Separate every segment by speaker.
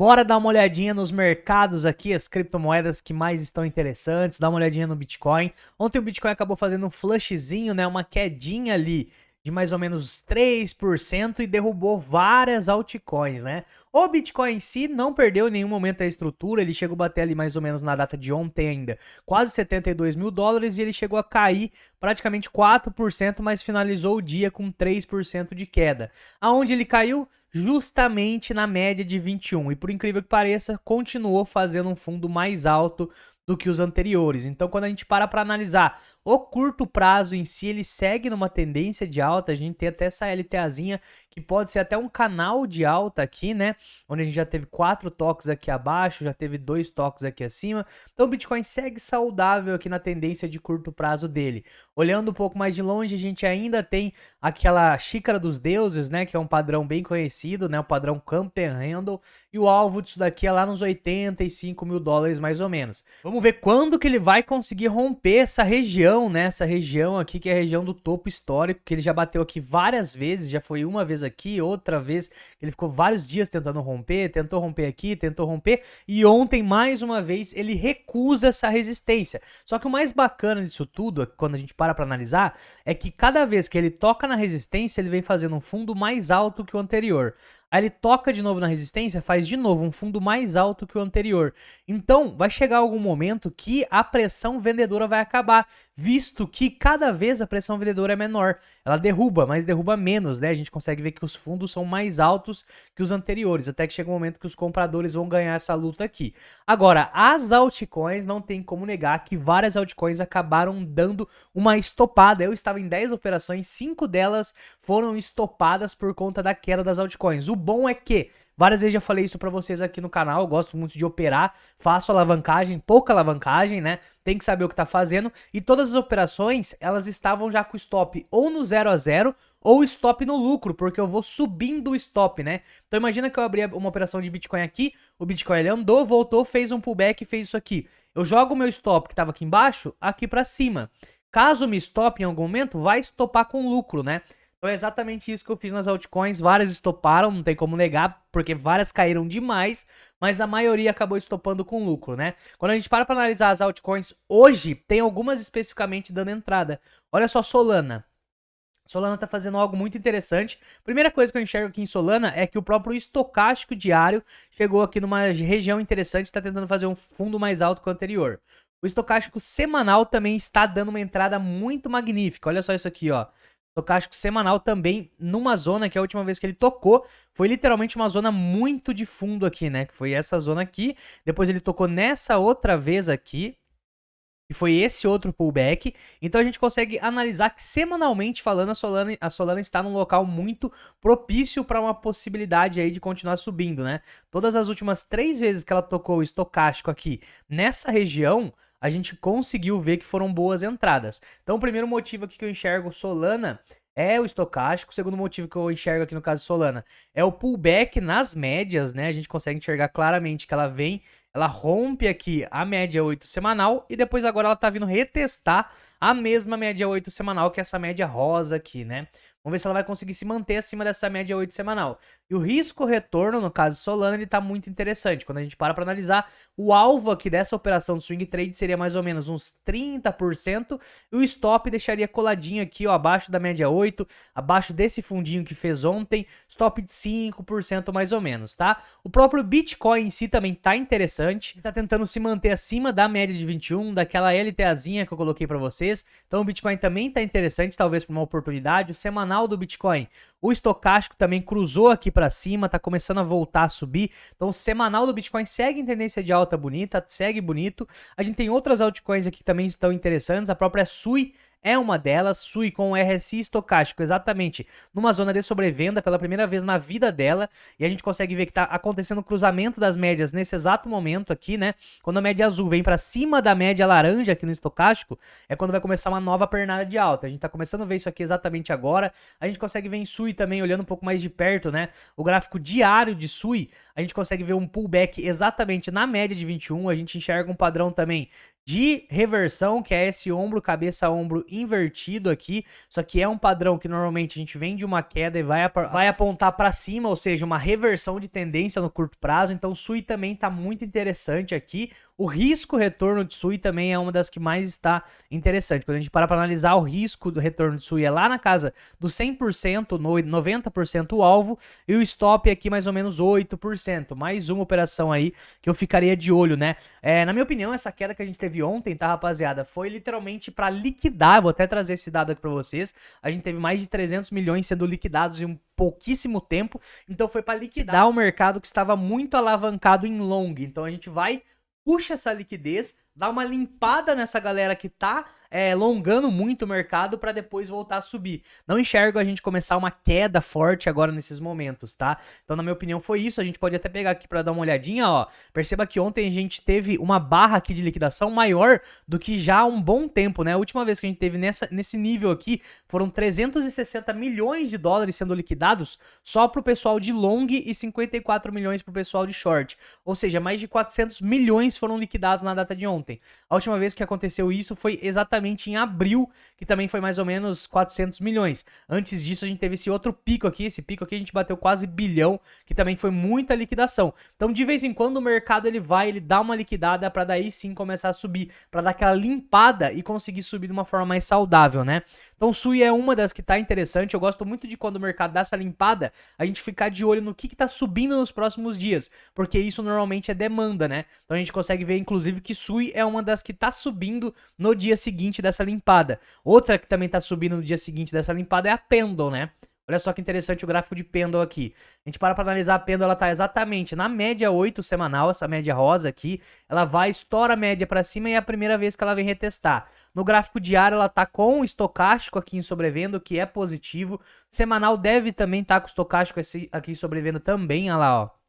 Speaker 1: Bora dar uma olhadinha nos mercados aqui, as criptomoedas que mais estão interessantes, dar uma olhadinha no Bitcoin. Ontem o Bitcoin acabou fazendo um flushzinho, né, uma quedinha ali de mais ou menos 3% e derrubou várias altcoins, né? O Bitcoin em si não perdeu em nenhum momento a estrutura, ele chegou a bater ali mais ou menos na data de ontem ainda, quase 72 mil dólares e ele chegou a cair praticamente 4%, mas finalizou o dia com 3% de queda. Aonde ele caiu? Justamente na média de 21, e por incrível que pareça, continuou fazendo um fundo mais alto do que os anteriores. Então, quando a gente para analisar o curto prazo em si, ele segue numa tendência de alta. A gente tem até essa LTAzinha, que pode ser até um canal de alta aqui, né? Onde a gente já teve 4 toques aqui abaixo, já teve 2 toques aqui acima. Então, o Bitcoin segue saudável aqui na tendência de curto prazo dele. Olhando um pouco mais de longe, a gente ainda tem aquela xícara dos deuses, né? Que é um padrão bem conhecido, né? O padrão Camp-and-Handle. E o alvo disso daqui é lá nos 85 mil dólares mais ou menos. Vamos ver quando que ele vai conseguir romper essa região, né? Essa região aqui que é a região do topo histórico, que ele já bateu aqui várias vezes, já foi uma vez aqui, outra vez, ele ficou vários dias tentando romper, tentou romper aqui, tentou romper, e ontem, mais uma vez, ele recusa essa resistência. Só que o mais bacana disso tudo, quando a gente para analisar, é que cada vez que ele toca na resistência, ele vem fazendo um fundo mais alto que o anterior. Aí ele toca de novo na resistência, faz de novo um fundo mais alto que o anterior. Então, vai chegar algum momento que a pressão vendedora vai acabar, visto que cada vez a pressão vendedora é menor. Ela derruba, mas derruba menos, né? A gente consegue ver que os fundos são mais altos que os anteriores, até que chega um momento que os compradores vão ganhar essa luta aqui. Agora, as altcoins, não tem como negar que várias altcoins acabaram dando uma estopada. Eu estava em 10 operações, 5 delas foram estopadas por conta da queda das altcoins. O bom é que, várias vezes já falei isso pra vocês aqui no canal, eu gosto muito de operar, faço alavancagem, pouca alavancagem, né? Tem que saber o que tá fazendo, e todas as operações, elas estavam já com stop ou no 0 a 0 ou stop no lucro, porque eu vou subindo o stop, né? Então imagina que eu abri uma operação de Bitcoin aqui, o Bitcoin ele andou, voltou, fez um pullback e fez isso aqui. Eu jogo o meu stop que tava aqui embaixo, aqui pra cima. Caso me stop em algum momento, vai estopar com lucro, né? Então é exatamente isso que eu fiz nas altcoins, várias estoparam, não tem como negar, porque várias caíram demais, mas a maioria acabou estopando com lucro, né? Quando a gente para analisar as altcoins, hoje tem algumas especificamente dando entrada. Olha só Solana. Solana tá fazendo algo muito interessante. Primeira coisa que eu enxergo aqui em Solana é que o próprio estocástico diário chegou aqui numa região interessante, está tentando fazer um fundo mais alto que o anterior. O estocástico semanal também está dando uma entrada muito magnífica. Olha só isso aqui, ó. Estocástico semanal também numa zona que a última vez que ele tocou foi literalmente uma zona muito de fundo aqui, né? Que foi essa zona aqui. Depois ele tocou nessa outra vez aqui, que foi esse outro pullback. Então a gente consegue analisar que semanalmente falando, a Solana está num local muito propício para uma possibilidade aí de continuar subindo, né? Todas as últimas 3 vezes que ela tocou o estocástico aqui nessa região, a gente conseguiu ver que foram boas entradas. Então o primeiro motivo aqui que eu enxergo Solana é o estocástico. O segundo motivo que eu enxergo aqui no caso Solana é o pullback nas médias, né? A gente consegue enxergar claramente que ela vem, ela rompe aqui a média 8 semanal e depois agora ela tá vindo retestar a mesma média 8 semanal, que é essa média rosa aqui, né? Vamos ver se ela vai conseguir se manter acima dessa média 8 semanal. E o risco retorno, no caso Solana, ele tá muito interessante. Quando a gente para analisar, o alvo aqui dessa operação de swing trade seria mais ou menos uns 30%, e o stop deixaria coladinho aqui, ó, abaixo da média 8, abaixo desse fundinho que fez ontem, stop de 5% mais ou menos, tá? O próprio Bitcoin em si também tá interessante, tá tentando se manter acima da média de 21, daquela LTAzinha que eu coloquei pra vocês. Então o Bitcoin também tá interessante, talvez para uma oportunidade. O semanal do Bitcoin, o estocástico também cruzou aqui para cima, tá começando a voltar a subir. Então o semanal do Bitcoin segue em tendência de alta bonita, segue bonito. A gente tem outras altcoins aqui que também estão interessantes, a própria Sui é uma delas, Sui com o RSI estocástico, exatamente numa zona de sobrevenda pela primeira vez na vida dela, e a gente consegue ver que tá acontecendo o cruzamento das médias nesse exato momento aqui, né? Quando a média azul vem para cima da média laranja aqui no estocástico, é quando vai começar uma nova pernada de alta. A gente tá começando a ver isso aqui exatamente agora. A gente consegue ver em Sui também, olhando um pouco mais de perto, né? O gráfico diário de Sui, a gente consegue ver um pullback exatamente na média de 21, a gente enxerga um padrão também de reversão, que é esse ombro, cabeça, ombro invertido aqui. Isso aqui é um padrão que normalmente a gente vem de uma queda e vai apontar para cima, ou seja, uma reversão de tendência no curto prazo. Então o Sui também tá muito interessante aqui. O risco retorno de Sui também é uma das que mais está interessante. Quando a gente para analisar o risco do retorno de Sui é lá na casa do 100%, no 90% o alvo, e o stop aqui mais ou menos 8%. Mais uma operação aí que eu ficaria de olho, né? Na minha opinião, essa queda que a gente teve ontem, tá, rapaziada, foi literalmente para liquidar. Vou até trazer esse dado aqui para vocês. A gente teve mais de 300 milhões sendo liquidados em um pouquíssimo tempo. Então foi para liquidar o mercado que estava muito alavancado em long. Então a gente vai, puxa essa liquidez, dá uma limpada nessa galera que tá longando muito o mercado para depois voltar a subir. Não enxergo a gente começar uma queda forte agora nesses momentos, tá? Então, na minha opinião, foi isso. A gente pode até pegar aqui para dar uma olhadinha, ó. Perceba que ontem a gente teve uma barra aqui de liquidação maior do que já há um bom tempo, né? A última vez que a gente teve nesse nível aqui, foram 360 milhões de dólares sendo liquidados só pro pessoal de long e 54 milhões pro pessoal de short. Ou seja, mais de 400 milhões foram liquidados na data de ontem. A última vez que aconteceu isso foi exatamente em abril, que também foi mais ou menos 400 milhões. Antes disso, a gente teve esse outro pico aqui. Esse pico aqui a gente bateu quase bilhão, que também foi muita liquidação. Então, de vez em quando, o mercado ele dá uma liquidada para daí sim começar a subir, para dar aquela limpada e conseguir subir de uma forma mais saudável, né? Então, o Sui é uma das que tá interessante. Eu gosto muito de quando o mercado dá essa limpada, a gente ficar de olho no que tá subindo nos próximos dias, porque isso normalmente é demanda, né? Então, a gente consegue ver, inclusive, que Sui é uma das que tá subindo no dia seguinte dessa limpada. Outra que também tá subindo no dia seguinte dessa limpada é a Pendle, né? Olha só que interessante o gráfico de Pendle aqui. A gente para analisar a Pendle, ela tá exatamente na média 8 semanal, essa média rosa aqui. Ela vai, estoura a média para cima e é a primeira vez que ela vem retestar. No gráfico diário, ela tá com o estocástico aqui em sobrevendo, que é positivo. Semanal deve também estar com o estocástico aqui em sobrevendo também, olha lá, ó.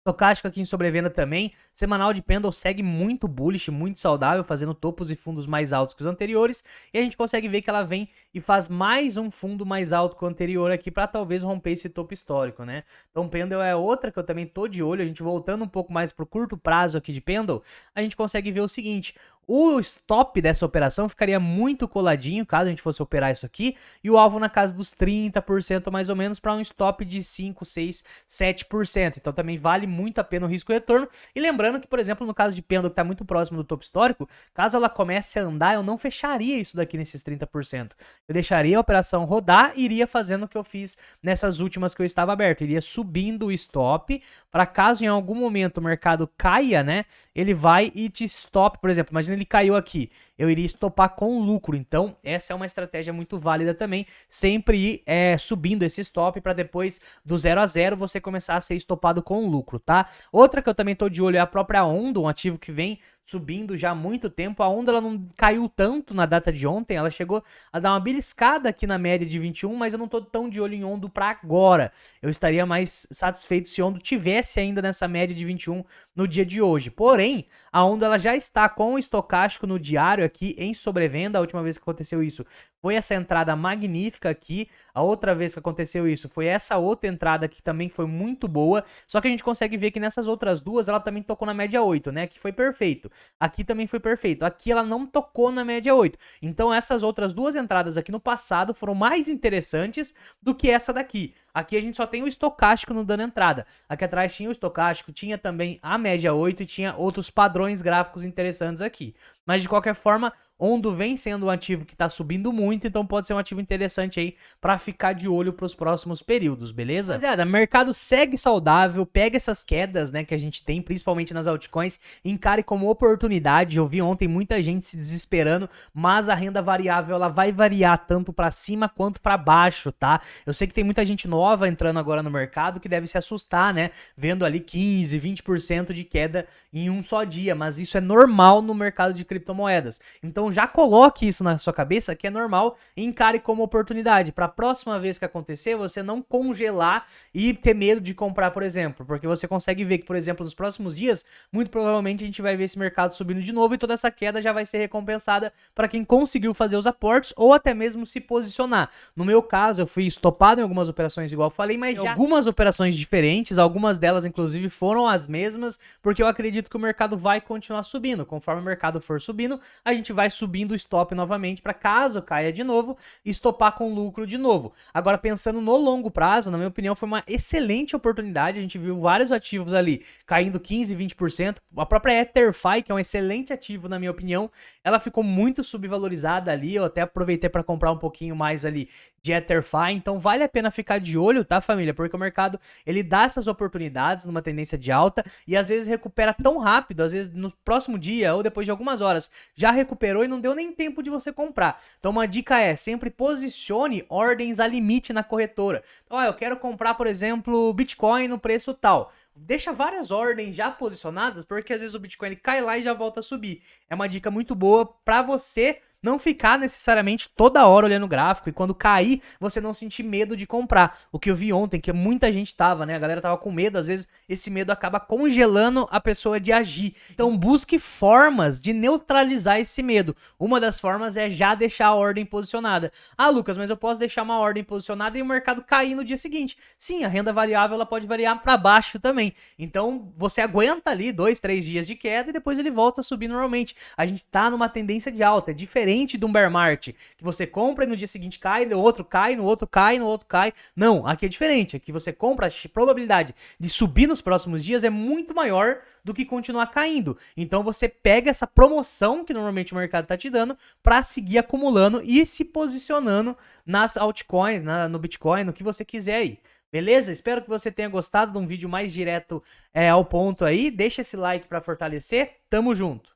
Speaker 1: Estocástico aqui em sobrevenda também. Semanal de Pendle segue muito bullish, muito saudável, fazendo topos e fundos mais altos que os anteriores. E a gente consegue ver que ela vem e faz mais um fundo mais alto que o anterior aqui para talvez romper esse topo histórico, né? Então Pendle é outra que eu também tô de olho. A gente voltando um pouco mais pro curto prazo aqui de Pendle, a gente consegue ver o seguinte: o stop dessa operação ficaria muito coladinho, caso a gente fosse operar isso aqui, e o alvo na casa dos 30% mais ou menos, para um stop de 5, 6, 7%. Então também vale muito a pena o risco e retorno. E lembrando que, por exemplo, no caso de Pendle, que está muito próximo do topo histórico, caso ela comece a andar, eu não fecharia isso daqui nesses 30%. Eu deixaria a operação rodar e iria fazendo o que eu fiz nessas últimas que eu estava aberto. Iria subindo o stop, para caso em algum momento o mercado caia, né, ele vai e te stop, por exemplo, imagina ele caiu aqui, eu iria estopar com lucro. Então essa é uma estratégia muito válida também, sempre ir subindo esse stop para depois do 0 a 0 você começar a ser estopado com lucro, tá? Outra que eu também tô de olho é a própria Ondo, um ativo que vem subindo já há muito tempo. A Ondo ela não caiu tanto na data de ontem, ela chegou a dar uma beliscada aqui na média de 21, mas eu não tô tão de olho em Ondo para agora. Eu estaria mais satisfeito se Ondo tivesse ainda nessa média de 21 no dia de hoje. Porém, a Ondo ela já está com o estocástico no diário aqui em sobrevenda. A última vez que aconteceu isso foi essa entrada magnífica aqui. A outra vez que aconteceu isso foi essa outra entrada que também foi muito boa. Só que a gente consegue ver que nessas outras duas ela também tocou na média 8, né? Que foi perfeito. Aqui também foi perfeito. Aqui ela não tocou na média 8. Então essas outras duas entradas aqui no passado foram mais interessantes do que essa daqui. Aqui a gente só tem o estocástico no dando entrada. Aqui atrás tinha o estocástico, tinha também a média 8 e tinha outros padrões gráficos interessantes aqui. Mas de qualquer forma, Ondo vem sendo um ativo que está subindo muito, então pode ser um ativo interessante aí para ficar de olho para os próximos períodos, beleza? Rapaziada, o mercado segue saudável, pega essas quedas, né, que a gente tem, principalmente nas altcoins, encare como oportunidade. Eu vi ontem muita gente se desesperando, mas a renda variável ela vai variar tanto para cima quanto para baixo, tá? Eu sei que tem muita gente nova entrando agora no mercado que deve se assustar, né, vendo ali 15, 20% de queda em um só dia, mas isso é normal no mercado de criptomoedas. Então já coloque isso na sua cabeça que é normal e encare como oportunidade para a próxima vez que acontecer você não congelar e ter medo de comprar, por exemplo, porque você consegue ver que, por exemplo, nos próximos dias, muito provavelmente a gente vai ver esse mercado subindo de novo e toda essa queda já vai ser recompensada para quem conseguiu fazer os aportes ou até mesmo se posicionar. No meu caso, eu fui estopado em algumas operações igual eu falei, mas já algumas operações diferentes, algumas delas inclusive foram as mesmas, porque eu acredito que o mercado vai continuar subindo. Conforme o mercado for subindo, a gente vai subindo o stop novamente para caso caia de novo, estopar com lucro de novo. Agora, pensando no longo prazo, na minha opinião, foi uma excelente oportunidade. A gente viu vários ativos ali caindo 15, 20%. A própria EtherFi, que é um excelente ativo, na minha opinião, ela ficou muito subvalorizada ali. Eu até aproveitei para comprar um pouquinho mais ali de EtherFi. Então, vale a pena ficar de olho, tá, família? Porque o mercado, ele dá essas oportunidades numa tendência de alta e às vezes recupera tão rápido, às vezes no próximo dia ou depois de algumas horas, já recuperou e não deu nem tempo de você comprar. Então, uma dica é, sempre posicione ordens a limite na corretora. Então, eu quero comprar, por exemplo, Bitcoin no preço tal. Deixa várias ordens já posicionadas, porque às vezes o Bitcoin ele cai lá e já volta a subir. É uma dica muito boa para você não ficar necessariamente toda hora olhando o gráfico e quando cair, você não sentir medo de comprar. O que eu vi ontem, que muita gente tava, né? A galera tava com medo, às vezes esse medo acaba congelando a pessoa de agir. Então busque formas de neutralizar esse medo. Uma das formas é já deixar a ordem posicionada. Ah, Lucas, mas eu posso deixar uma ordem posicionada e o mercado cair no dia seguinte. Sim, a renda variável ela pode variar para baixo também. Então você aguenta ali 2, 3 dias de queda e depois ele volta a subir normalmente. A gente tá numa tendência de alta, é diferente de um bear market, que você compra e no dia seguinte cai, no outro cai, no outro cai, no outro cai. Não, aqui é diferente. Aqui você compra, a probabilidade de subir nos próximos dias é muito maior do que continuar caindo. Então você pega essa promoção que normalmente o mercado tá te dando para seguir acumulando e se posicionando nas altcoins, no Bitcoin, no que você quiser aí. Beleza? Espero que você tenha gostado de um vídeo mais direto ao ponto aí. Deixa esse like para fortalecer. Tamo junto.